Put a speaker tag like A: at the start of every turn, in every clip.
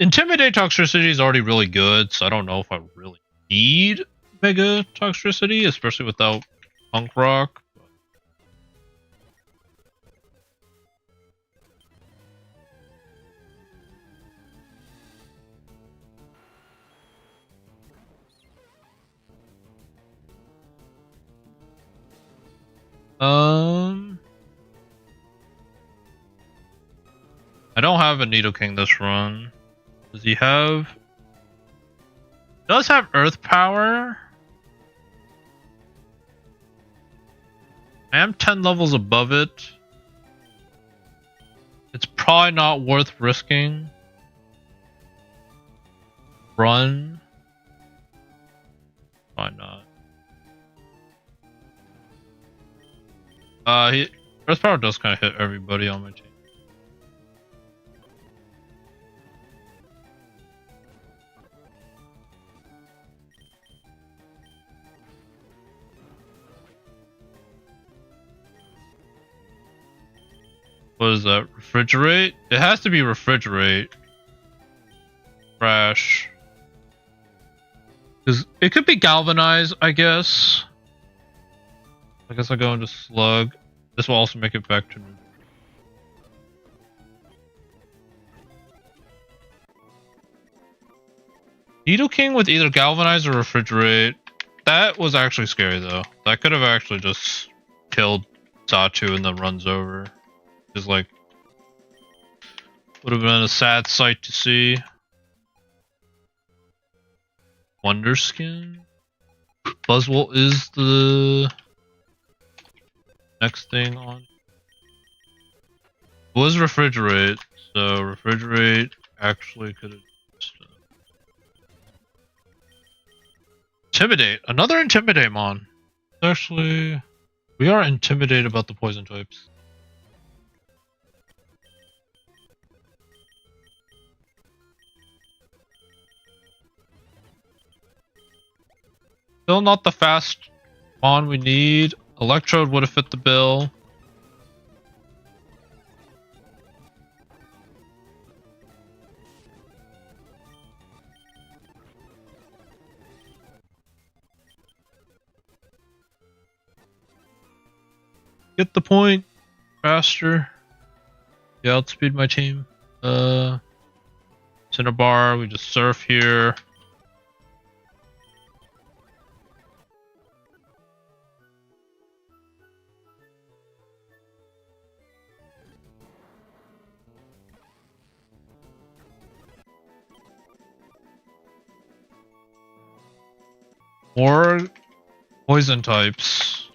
A: Intimidate Toxicity is already really good, so I don't know if I really need Mega Toxicity, especially without Punk Rock. I don't have a Nidoking this run. Does he have? Does have Earth Power. I am 10 levels above it. It's probably not worth risking. Run. Why not? Earth Power does kind of hit everybody on my team. What is that? Refrigerate? It has to be refrigerate. Crash. Because it could be galvanized, I guess. I guess I'll go into slug. This will also make it back to neutral. Nidoking with either galvanize or refrigerate. That was actually scary though. That could have actually just killed Satu and then runs over. Just like would have been a sad sight to see. Wonderskin. Buzzwole is the next thing on. It was refrigerate, so refrigerate actually could have. Intimidate. Another Intimidate mon. Actually, we are intimidated about the poison types. Still not the fast mon we need. Electrode would have fit the bill. Get the point faster. Yeah, outspeed my team. Cinnabar, we just surf here. More poison types.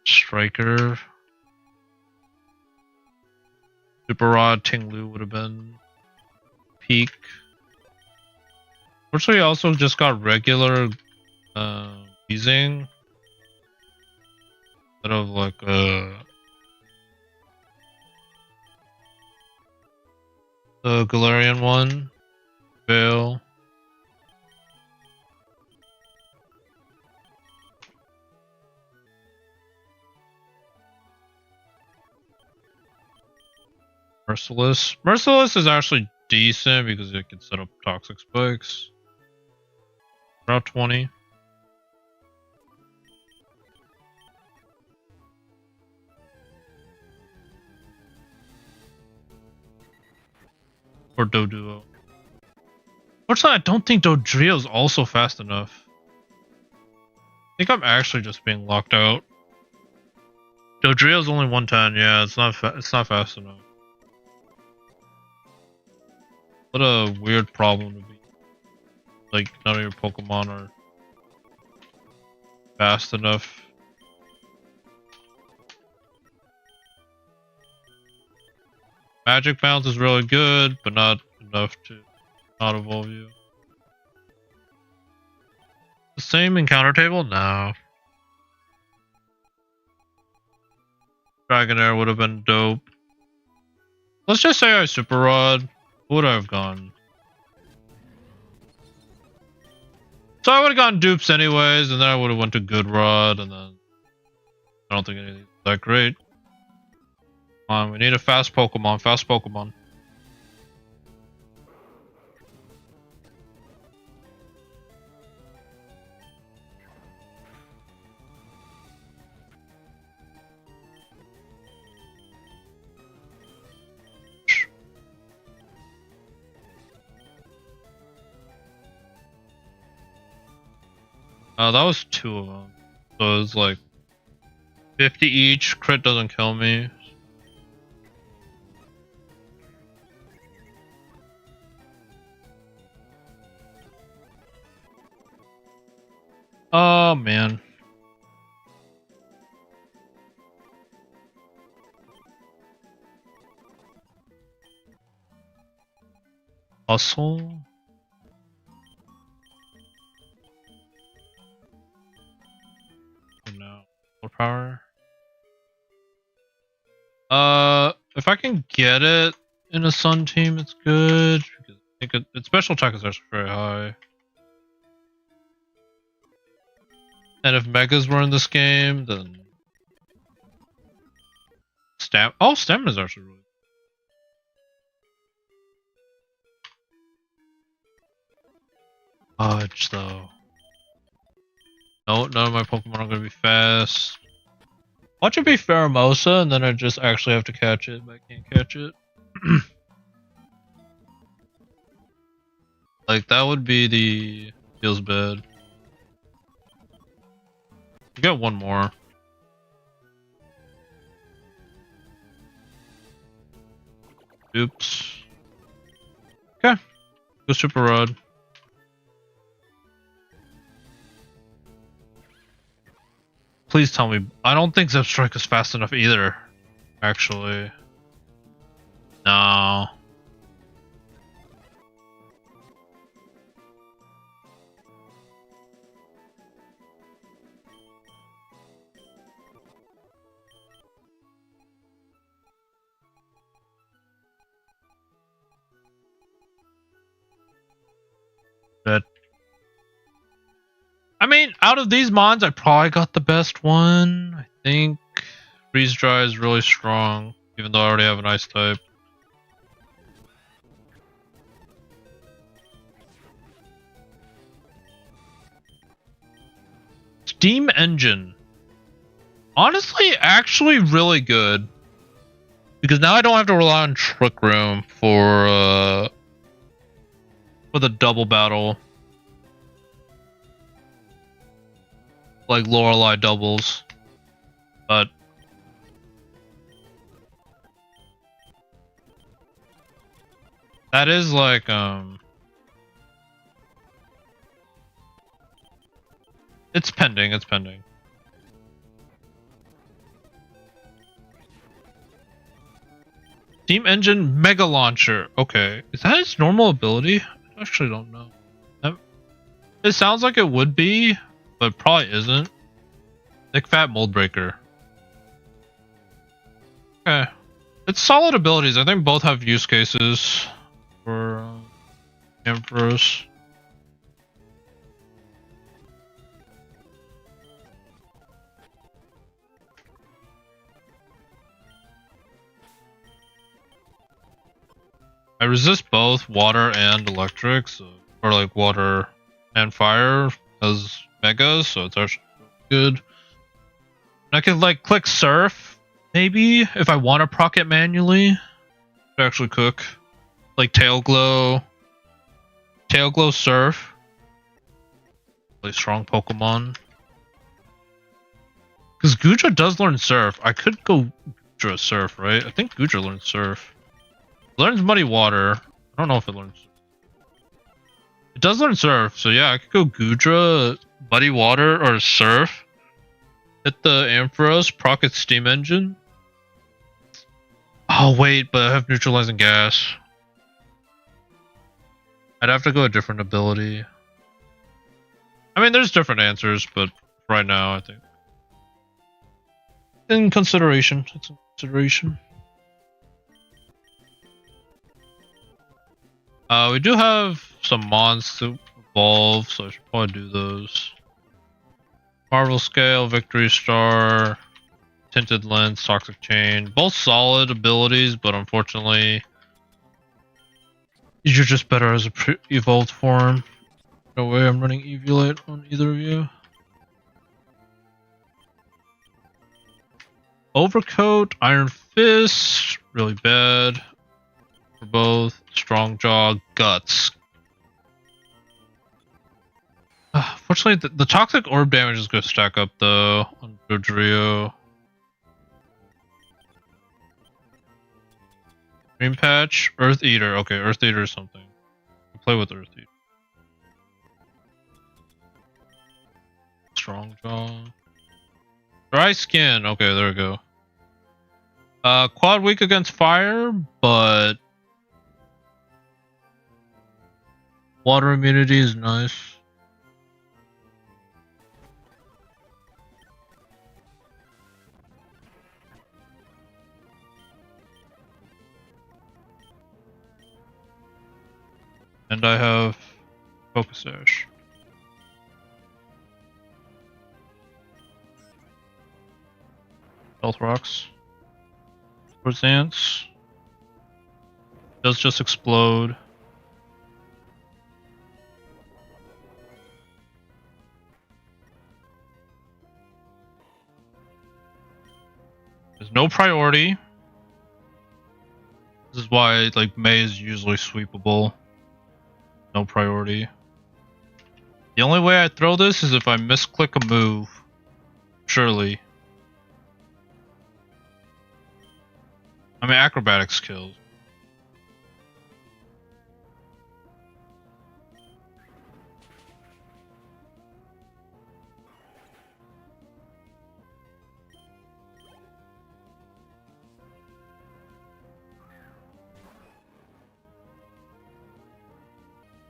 A: Striker. Super Rod, Tinglu would have been peak. Fortunately, I also just got regular Weezing. Instead of like the Galarian one. Veil. Merciless. Merciless is actually decent because it can set up toxic spikes. About 20. Or Doduo. Fortunately, I don't think Dodrio is also fast enough. I think I'm actually just being locked out. Dodrio is only 110. Yeah, it's not fast enough. What a weird problem to be. Like, none of your Pokemon are fast enough. Magic Bounce is really good, but not enough to not evolve you. The same encounter table? No. Dragonair would have been dope. Let's just say I Super Rod. Would I have gone? So I would have gone dupes anyways, and then I would have went to Good Rod, and then I don't think anything's that great. Come on, we need a fast Pokemon. Fast Pokemon. That was 2 of them. So it's like 50 each. Crit doesn't kill me. Oh man. Hustle. No. More power. If I can get it in a Sun team, it's good. Because I think its special attack is actually very high. And if Megas were in this game, then Stamina is actually really. Fudge though. No, none of my Pokemon are gonna be fast. Watch it be Pheromosa, and then I just actually have to catch it, but I can't catch it. Like, that would be the... feels bad. We got one more. Oops. Okay. Go Super Rod. Please tell me. I don't think Zepstrike is fast enough either. Actually. No. But I mean, out of these mons, I probably got the best one. I think Freeze Dry is really strong, even though I already have an Ice type. Steam Engine. Honestly, actually really good. Because now I don't have to rely on Trick Room for the double battle. Like Lorelei doubles. But that is like it's pending, it's pending. Steam Engine Mega Launcher. Okay. Is that its normal ability? I actually don't know. It sounds like it would be, but probably isn't. Thick Fat Mold Breaker. Okay. It's solid abilities. I think both have use cases for Empress. I resist both water and electric, so, or like water and fire as megas, so it's actually good. And I could like click surf, maybe, if I want to proc it manually. To actually cook. Like Tail Glow Surf. Really strong Pokemon. Because Gudra does learn Surf. I could go Gudra Surf, right? I think Gudra learns Surf. It learns Muddy Water. I don't know if it learns. It does learn Surf, so yeah, I could go Gudra, Muddy Water, or Surf. Hit the Ampharos, proc its Steam Engine. Oh wait, but I have Neutralizing Gas. I'd have to go a different ability. I mean, there's different answers, but right now, I think. In consideration. It's in consideration. We do have some mons to evolve, so I should probably do those. Marvel Scale, Victory Star, Tinted Lens, Toxic Chain. Both solid abilities, but unfortunately, you're just better as a evolved form. No way I'm running Eviolite on either of you. Overcoat, Iron Fist, really bad for both. Strong Jaw, Guts. Fortunately, the Toxic Orb damage is going to stack up though on Dodrio. Dream Patch, Earth Eater. Okay, Earth Eater is something. I'll play with Earth Eater. Strong Jaw. Dry Skin. Okay, there we go. Quad weak against fire, but water immunity is nice. And I have Focus Ash. Health Rocks. Resance. Does just explode. There's no priority. This is why like May is usually sweepable. No priority. The only way I throw this is if I misclick a move. Surely. I mean, acrobatics kills.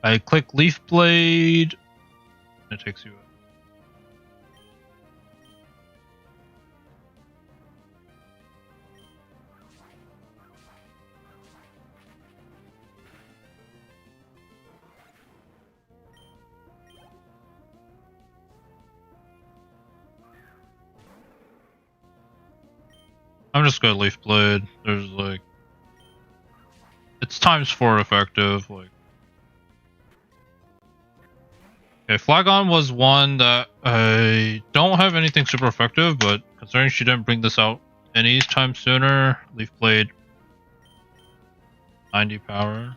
A: I click Leaf Blade, and it takes you out. I'm just gonna Leaf Blade. There's like, it's ×4 effective. Like, okay, Flagon was one that I don't have anything super effective, but considering she didn't bring this out any time sooner, Leaf Blade, 90 power.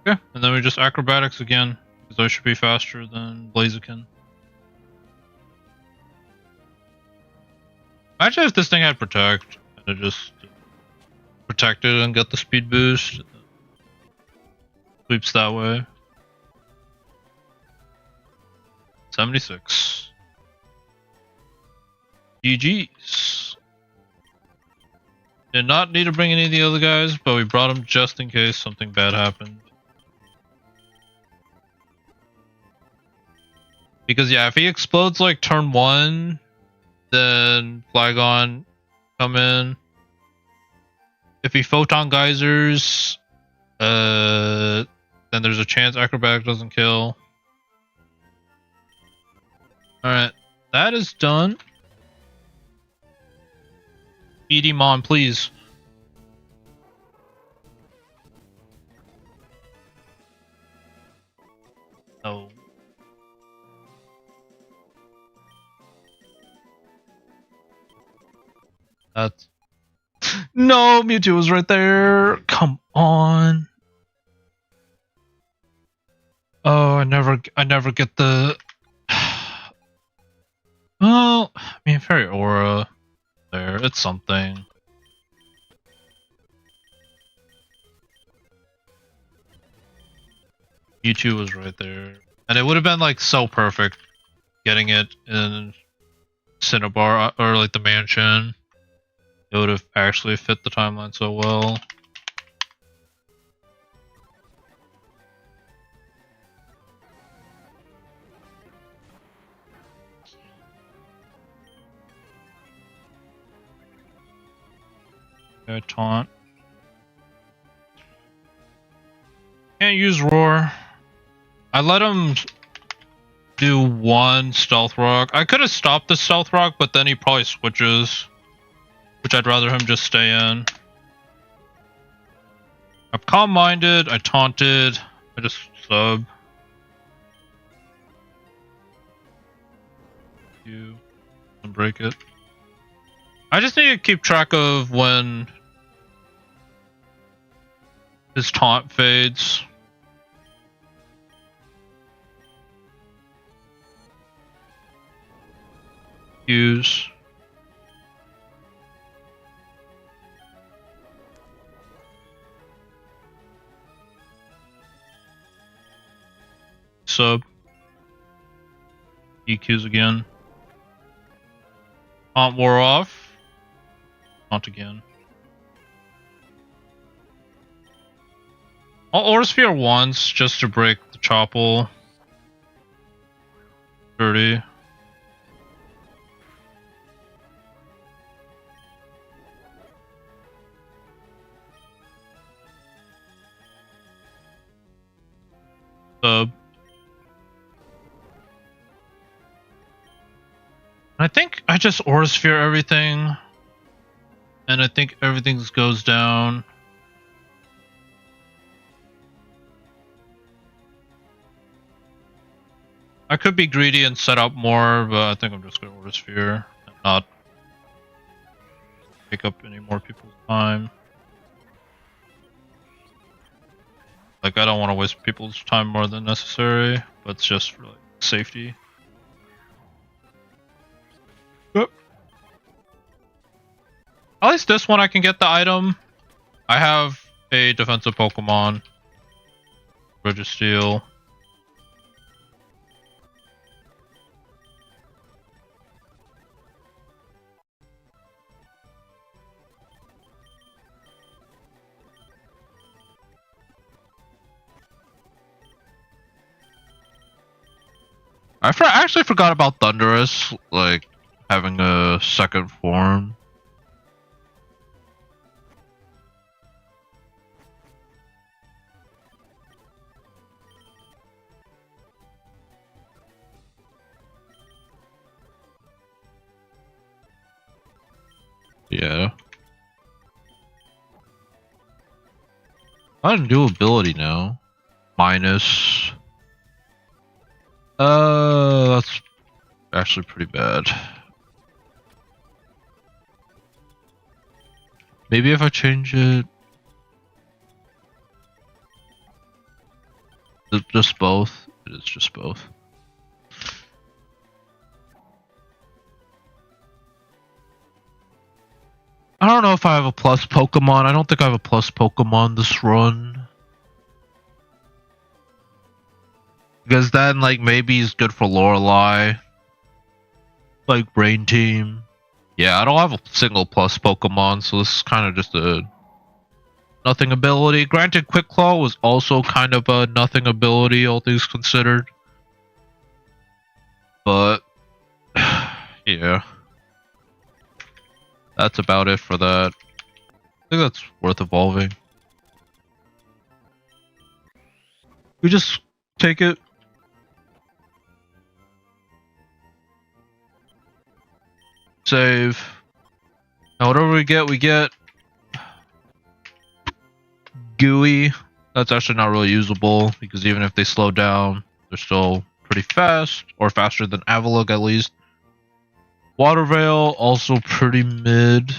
A: Okay, and then we just acrobatics again, because I should be faster than Blaziken. Imagine if this thing had Protect, and it just protected and got the speed boost. Sweeps that way. 76. GG's. Did not need to bring any of the other guys, but we brought them just in case something bad happened. Because yeah, if he explodes like turn 1, then Flagon come in. If he Photon Geysers, then there's a chance Acrobatic doesn't kill. Alright, that is done. Beat him on, please. No. That's... No, Mewtwo was right there. Come on. Oh, I never get the... Well, I mean, Fairy Aura there. It's something. Mewtwo was right there. And it would have been like so perfect getting it in Cinnabar or like the mansion. It would have actually fit the timeline so well. Okay, taunt. Can't use Roar. I let him do one Stealth Rock. I could have stopped the Stealth Rock, but then he probably switches. Which I'd rather him just stay in. I'm calm-minded, I taunted, I just sub. You and break it. I just need to keep track of when his taunt fades. Use. Sub. EQs again. Taunt wore off. Taunt again. I'll Aura Sphere once just to break the Chopple. 30. Sub. I think I just Aura Sphere everything. And I think everything goes down. I could be greedy and set up more, but I think I'm just gonna Aura Sphere and not pick up any more people's time. Like, I don't want to waste people's time more than necessary, but it's just for like safety. Yep. At least this one I can get the item. I have a defensive Pokemon. Registeel. I actually forgot about Thunderous, like, having a second form. Yeah. I have a new ability now. Minus. That's actually pretty bad. Maybe if I change it. Just both. It is just both. I don't know if I have a plus Pokemon. I don't think I have a plus Pokemon this run. Because then, like, maybe he's good for Lorelei. Like, Brain Team. Yeah, I don't have a single plus Pokemon, so this is kind of just a nothing ability. Granted, Quick Claw was also kind of a nothing ability, all things considered. But, yeah. That's about it for that. I think that's worth evolving. We just take it. Save. Now whatever we get, we get. Gooey. That's actually not really usable, because even if they slow down, they're still pretty fast, or faster than Avalugg at least. Water Veil, also pretty mid.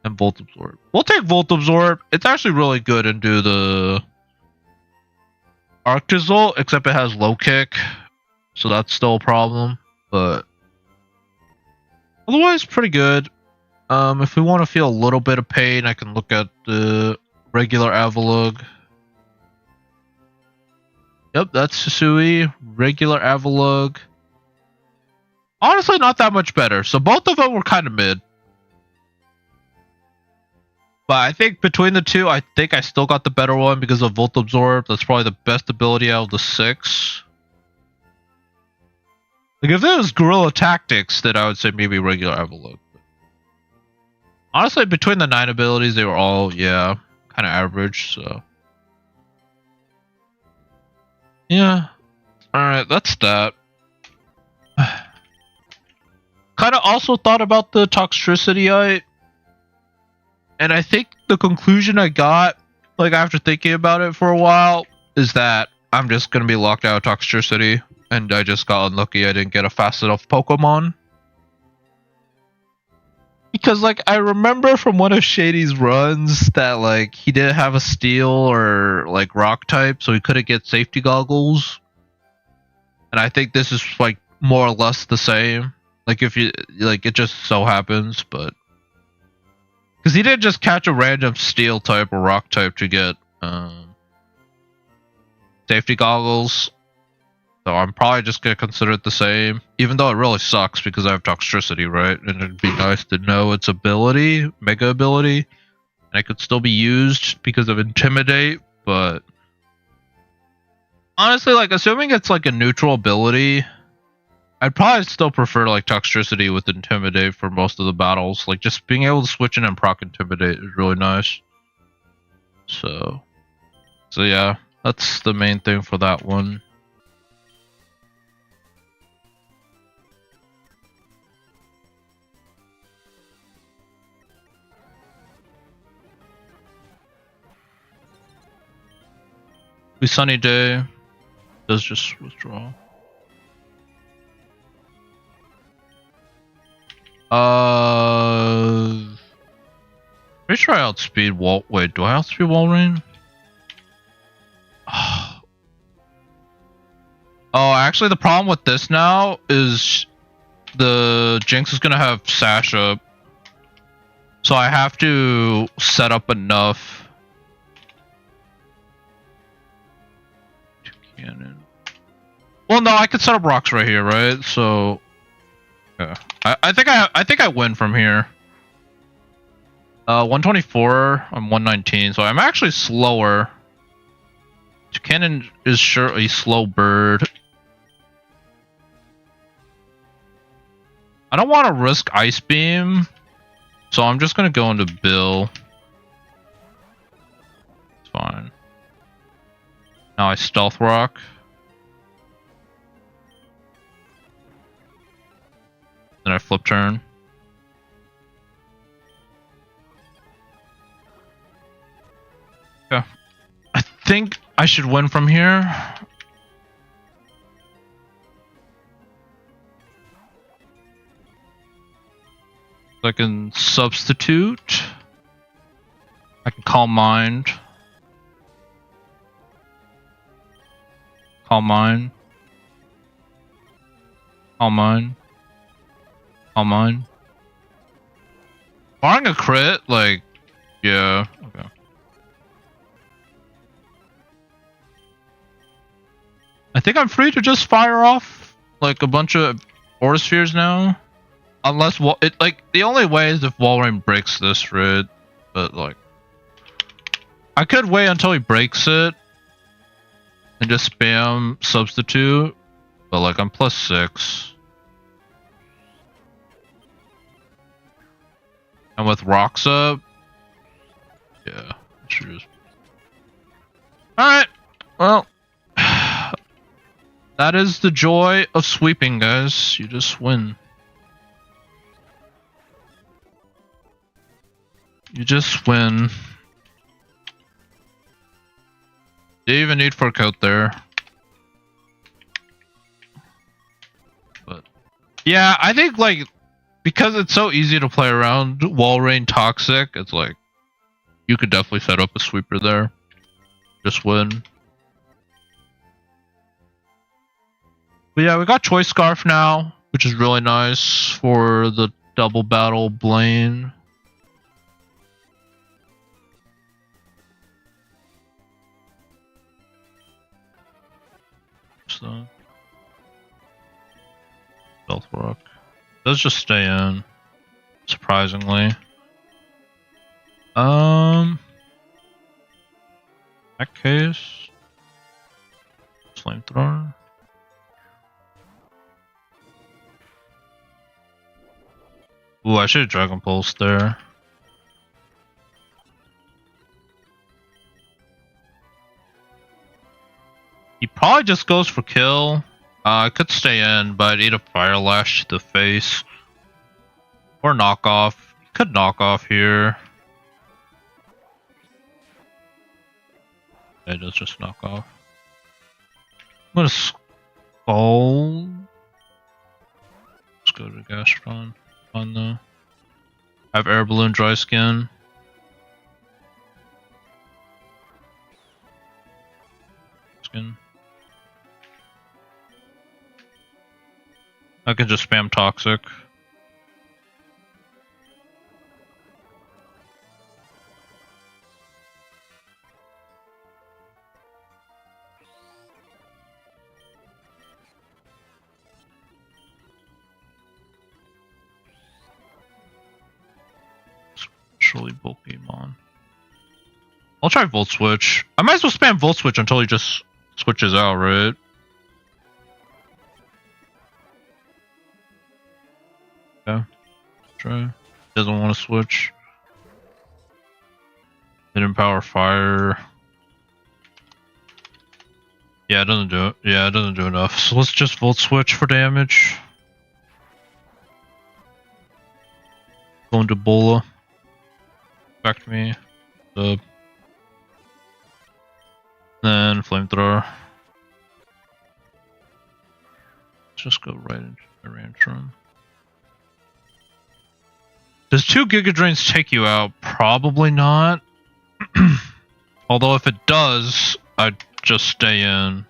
A: And Volt Absorb. We'll take Volt Absorb. It's actually really good into the Arctazol, except it has low kick, so that's still a problem. But otherwise, pretty good. If we want to feel a little bit of pain, I can look at the regular Avalugg. Yep, that's Susui. Regular Avalugg. Honestly, not that much better. So both of them were kind of mid. But I think between the two, I think I still got the better one because of Volt Absorb. That's probably the best ability out of the 6. Like, if it was Guerrilla Tactics, then I would say maybe regular Avalugg. Honestly, between the 9 abilities, they were all, yeah, kind of average, so. Yeah. Alright, that's that. Kind of also thought about the toxicity, and I think the conclusion I got, like after thinking about it for a while, is that I'm just gonna be locked out of toxicity, and I just got unlucky I didn't get a fast enough Pokemon. Because like I remember from one of Shady's runs that like he didn't have a steel or like rock type, so he couldn't get safety goggles. And I think this is like more or less the same. Like if you like it just so happens, but because he didn't just catch a random steel type or rock type to get safety goggles. So I'm probably just gonna consider it the same, even though it really sucks because I have toxicity, right? And it'd be nice to know its ability, mega ability, and it could still be used because of intimidate. But honestly, like assuming it's like a neutral ability, I'd probably still prefer like toxicity with intimidate for most of the battles. Like just being able to switch in and proc intimidate is really nice. So yeah, that's the main thing for that one. Be sunny day. Does just withdraw. Pretty sure I outspeed Wall. Wait, do I outspeed Walrein? Oh, actually, the problem with this now is the Jinx is gonna have Sash up, so I have to set up enough. Cannon. Well, no, I could set up rocks right here, right? So, yeah, I think I win from here. 124. I'm 119, so I'm actually slower. Cannon is sure a slow bird. I don't want to risk Ice Beam, so I'm just gonna go into Bill. It's fine. Now I Stealth Rock. Then I Flip Turn. Okay. I think I should win from here. I can substitute. I can Calm Mind. Calm Mind. Calm Mind. Calm Mind. Barring a crit, like, yeah, okay. I think I'm free to just fire off like a bunch of Aura Spheres now. Unless the only way is if Walrein breaks this rid, but like I could wait until he breaks it and just spam substitute, but like I'm +6. And with rocks up, yeah, should just. Alright, well, that is the joy of sweeping, guys. You just win. You just win. Didn't even need for a coat there. But yeah, I think like because it's so easy to play around Walrein Toxic, it's like you could definitely set up a sweeper there. Just win. But yeah, we got Choice Scarf now, which is really nice for the double battle Blaine. So, Stealth Rock. Does just stay in, surprisingly. That case, Flamethrower. Ooh, I should have Dragon Pulse there. He probably just goes for kill. I could stay in, but I'd eat a fire lash to the face. Or knock off. Could knock off here. It does just knock off. I'm gonna skull. Let's go to Gastron. Fun though. I have air balloon, dry skin. Skin. I can just spam toxic. Especially Pokemon. I'll try Volt Switch. I might as well spam Volt Switch until he just switches out, right? Yeah. Try. Doesn't want to switch. Hidden Power Fire. Yeah, it doesn't do it. Yeah, it doesn't do enough. So let's just Volt Switch for damage. Going to Bola. Back to me. Then Flamethrower. Let's just go right into the ranch room. Does 2 Giga Drains take you out? Probably not. Although if it does, I'd just stay in.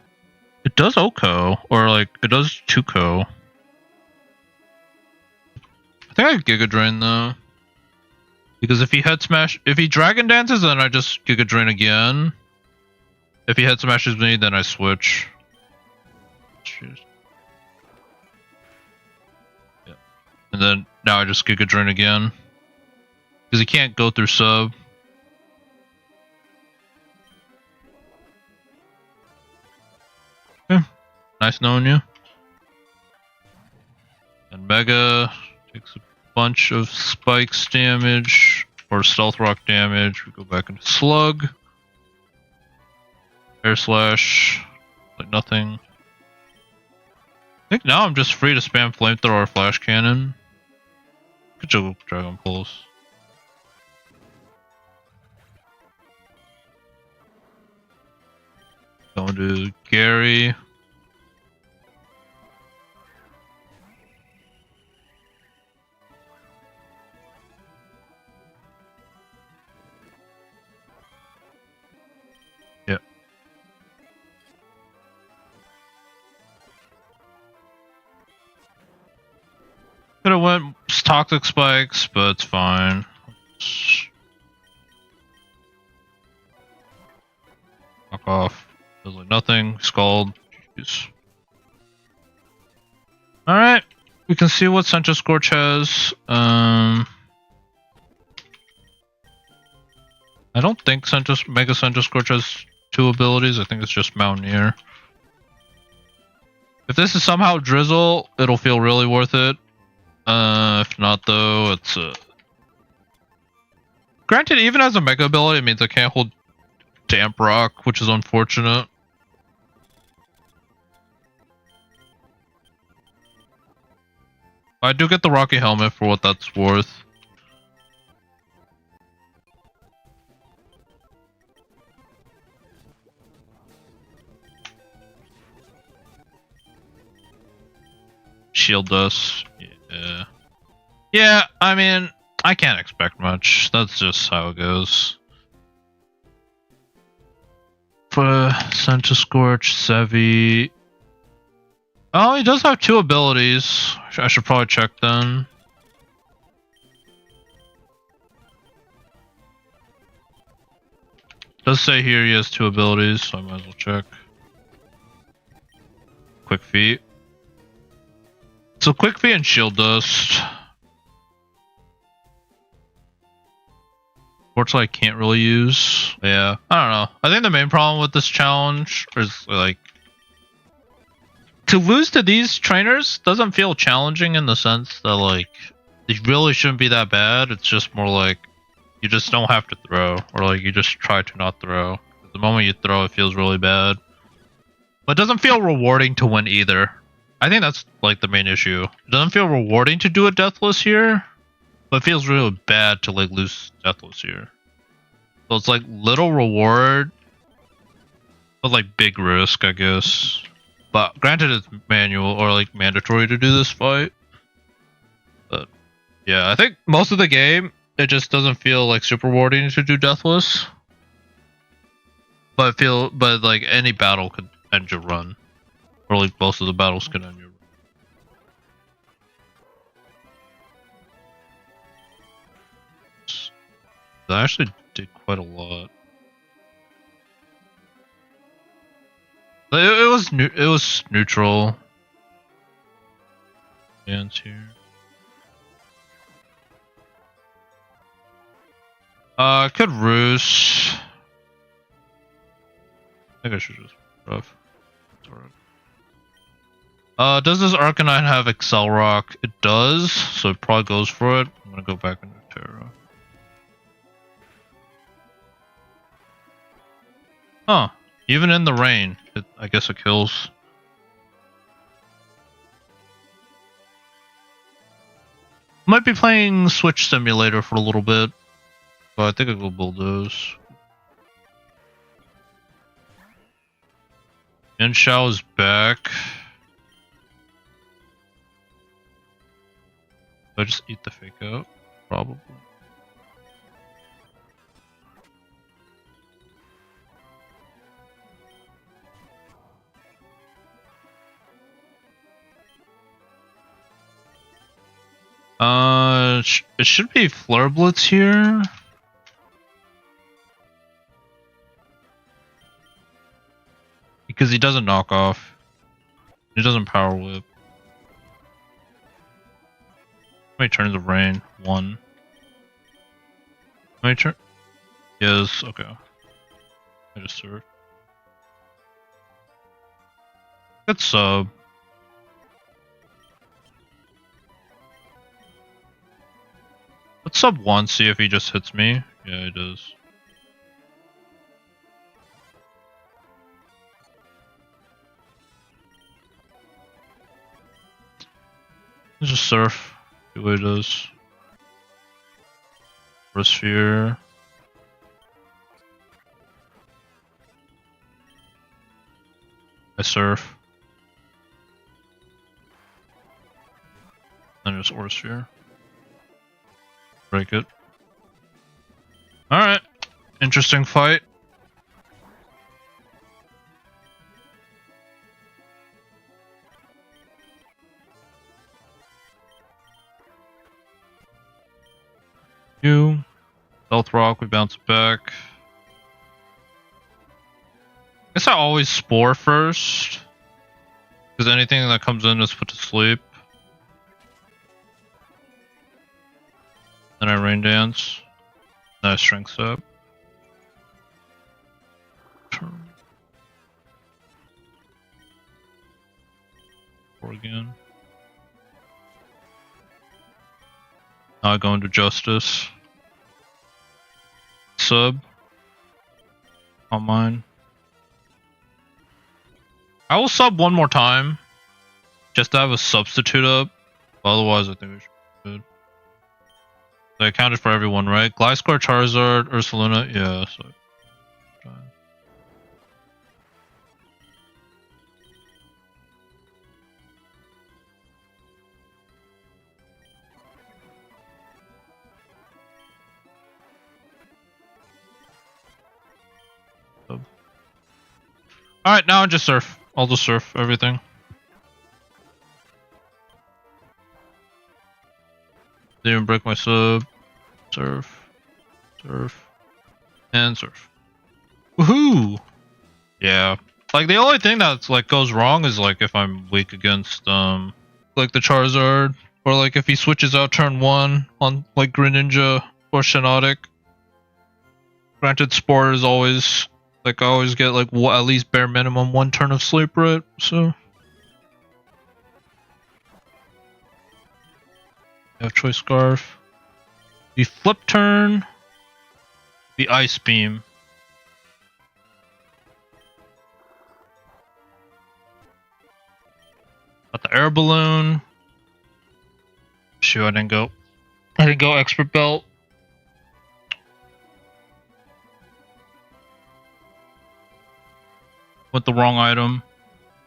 A: It does Oko, or like, it does 2Ko. I think I Giga Drain though. Because if he head smash, if he Dragon Dances, then I just Giga Drain again. If he head smashes me, then I switch. Jeez. Yeah. And then now I just Giga Drain again. Because he can't go through sub. Okay. Nice knowing you. And Mega takes a bunch of spikes damage. Or stealth rock damage. We go back into Slug. Air Slash. Like nothing. I think now I'm just free to spam Flamethrower or Flash Cannon. Could go Dragon Pulse. Going to Gary. Yep. Could have went Toxic Spikes, but it's fine. Knock off. Does like nothing. Scald. Jeez. Alright. We can see what Sencha Scorch has. I don't think Mega Sencha Scorch has 2 abilities. I think it's just Mountaineer. If this is somehow Drizzle, it'll feel really worth it. If not though, it's granted, even as a Mega ability, it means I can't hold Damp Rock, which is unfortunate. I do get the Rocky Helmet for what that's worth. Shield Dust. Yeah. Yeah, I mean, I can't expect much. That's just how it goes. For Sencha Scorch, Sevi. Oh, he does have 2 abilities. I should probably check then. Does say here he has 2 abilities, so I might as well check. Quick Feet. So Quick Feet and Shield Dust. Fortunately, I can't really use. Yeah, I don't know. I think the main problem with this challenge is like to lose to these trainers doesn't feel challenging in the sense that like they really shouldn't be that bad. It's just more like you just don't have to throw, or like you just try to not throw. The moment you throw, it feels really bad. But it doesn't feel rewarding to win either. I think that's like the main issue. It doesn't feel rewarding to do a Deathless here, but it feels really bad to like lose Deathless here. So it's like little reward, but like big risk, I guess. But granted, it's manual or like mandatory to do this fight. But yeah, I think most of the game it just doesn't feel like super rewarding to do Deathless. But like any battle could end your run, or like most of the battles could end your run. I actually did quite a lot. It was neutral. Dance here. I could roost. I think I should just rough. Does this Arcanine have Excel Rock? It does, so it probably goes for it. I'm gonna go back into Terra. Huh. Even in the rain, I guess it kills. Might be playing Switch Simulator for a little bit, but I think I'll go Bulldoze. And Xiao's back. Do I just eat the fake out? Probably. It should be Flare Blitz here. Because he doesn't knock off. He doesn't Power Whip. How many turns of rain? 1. How many turns? Yes, okay. I just served. Good sub. Let's sub 1, see if he just hits me. Yeah, he does. Let's just surf. See what he does. Sphere. I surf. Then just Sphere. Break it. Alright. Interesting fight. Stealth Rock, we bounce back. Guess I always Spore first. Because anything that comes in is put to sleep. Then I Rain Dance. Then I Strength Up. Turn. Spore again. Now I go into Justice. Sub. On mine. I will sub one more time. Just to have a substitute up. Otherwise, I think we should be good. So I accounted for everyone, right? Gliscor, Charizard, Ursaluna. Yeah, so. Alright, now I just surf. I'll just surf everything. Didn't even break my sub. Surf. Surf. And surf. Woohoo! Yeah. Like the only thing that's like goes wrong is like if I'm weak against like the Charizard. Or like if he switches out turn 1 on like Greninja or Shiinotic. Granted, Spore is always like I always get like at least bare minimum 1 turn of sleep, right? So I have Choice Scarf. The Flip Turn. The Ice Beam. air balloon. Shoot, I didn't go expert belt. With the wrong item.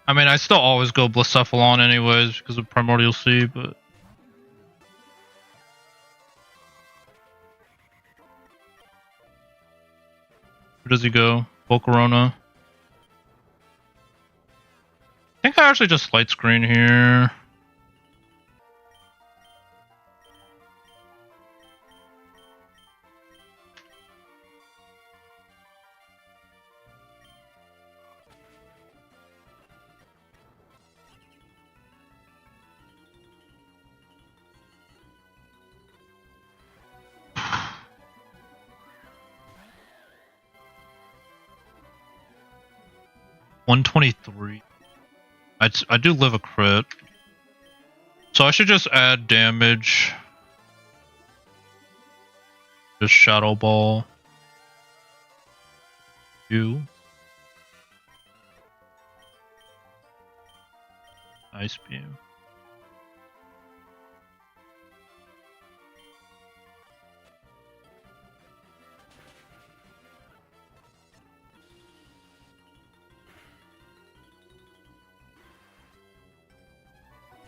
A: I mean, I still always go Blacephalon anyways because of Primordial Sea, but... Where does he go? Volcarona. I think I actually just light screen here. $123. I do live a crit. So I should just add damage. Just Shadow Ball. You. Ice Beam.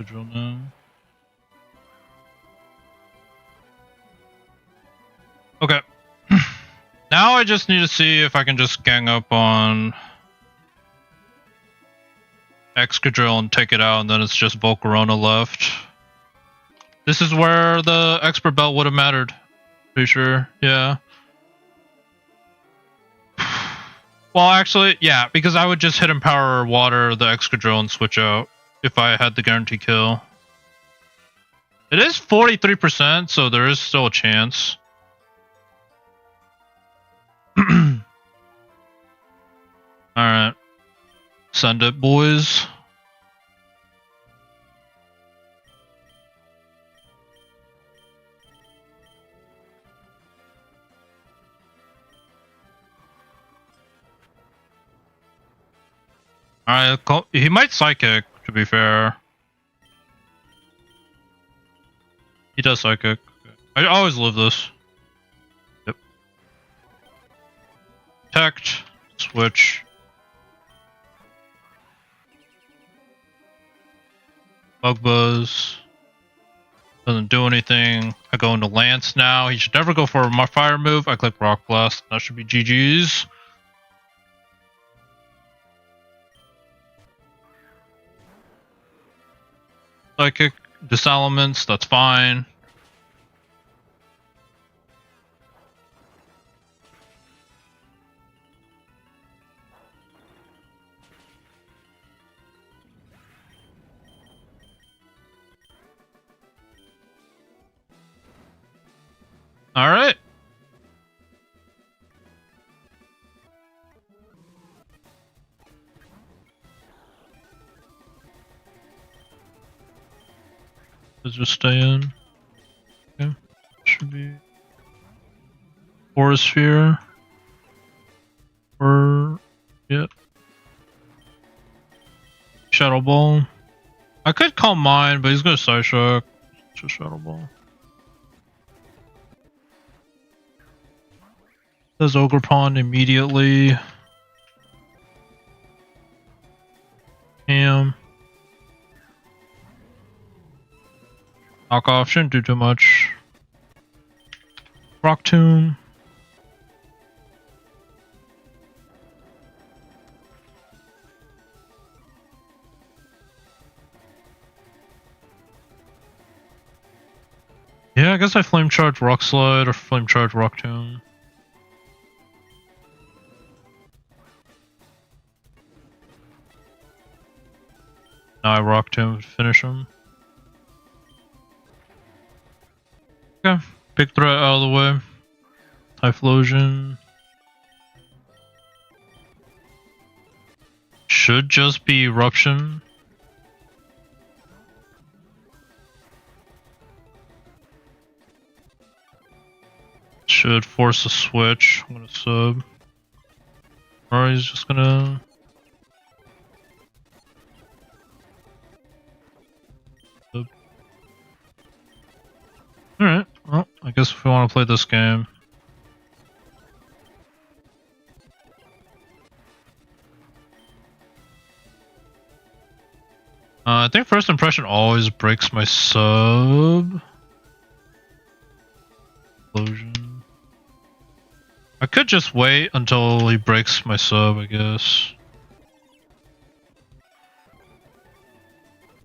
A: Drill now. Okay. Now I just need to see if I can just gang up on Excadrill and take it out, and then it's just Volcarona left. This is where the expert belt would have mattered. Pretty sure, yeah. Well, actually, yeah, because I would just hit Empower Water the Excadrill and switch out. If I had the guarantee kill. It is 43%, so there is still a chance. Alright. Send it, boys. Alright, he might Psychic. To be fair, he does Psychic. I always live this. Yep. Protect. Switch. Bug Buzz. Doesn't do anything. I go into Lance now. He should never go for my fire move. I click Rock Blast. That should be GG's. Psychic, Disalements, that's fine. Alright. Let's just stay in. Okay. Should be Forest Sphere. Or yep. Shadow Ball. I could call mine, but he's gonna Side Shock. Just Shadow Ball. Does Ogre Pond immediately. Damn. Knock off shouldn't do too much. Rock Tomb. Yeah, I guess I Flame Charge Rock Slide or Flame Charge Rock Tomb. Now I Rock Tomb to finish him. Okay, big threat out of the way. Typhlosion. Should just be Eruption. Should force a switch. I'm gonna sub. Or he's just gonna... Alright, well, I guess if we want to play this game. I think first impression always breaks my sub. Explosion. I could just wait until he breaks my sub, I guess.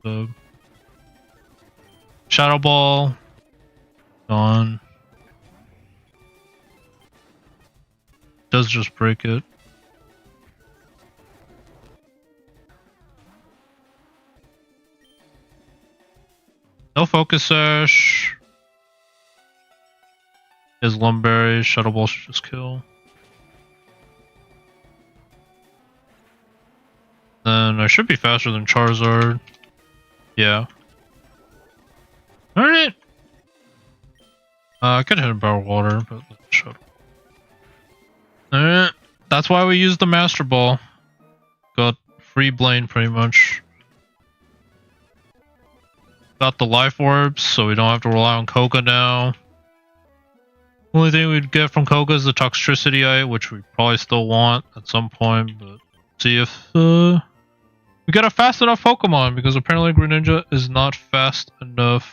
A: Sub. Shadow Ball. Gone. Does just break it. No Focus Sash. His Lumberry, Shadow Ball should just kill. Then I should be faster than Charizard. Yeah. Alright. I could hit him Power Water, but Shadow. Alright. That's why we use the Master Ball. Got free Blaine pretty much. Got the Life Orbs, so we don't have to rely on Koga now. Only thing we'd get from Koga is the Toxtricity Eye, which we probably still want at some point, but see if we get a fast enough Pokemon, because apparently Greninja is not fast enough.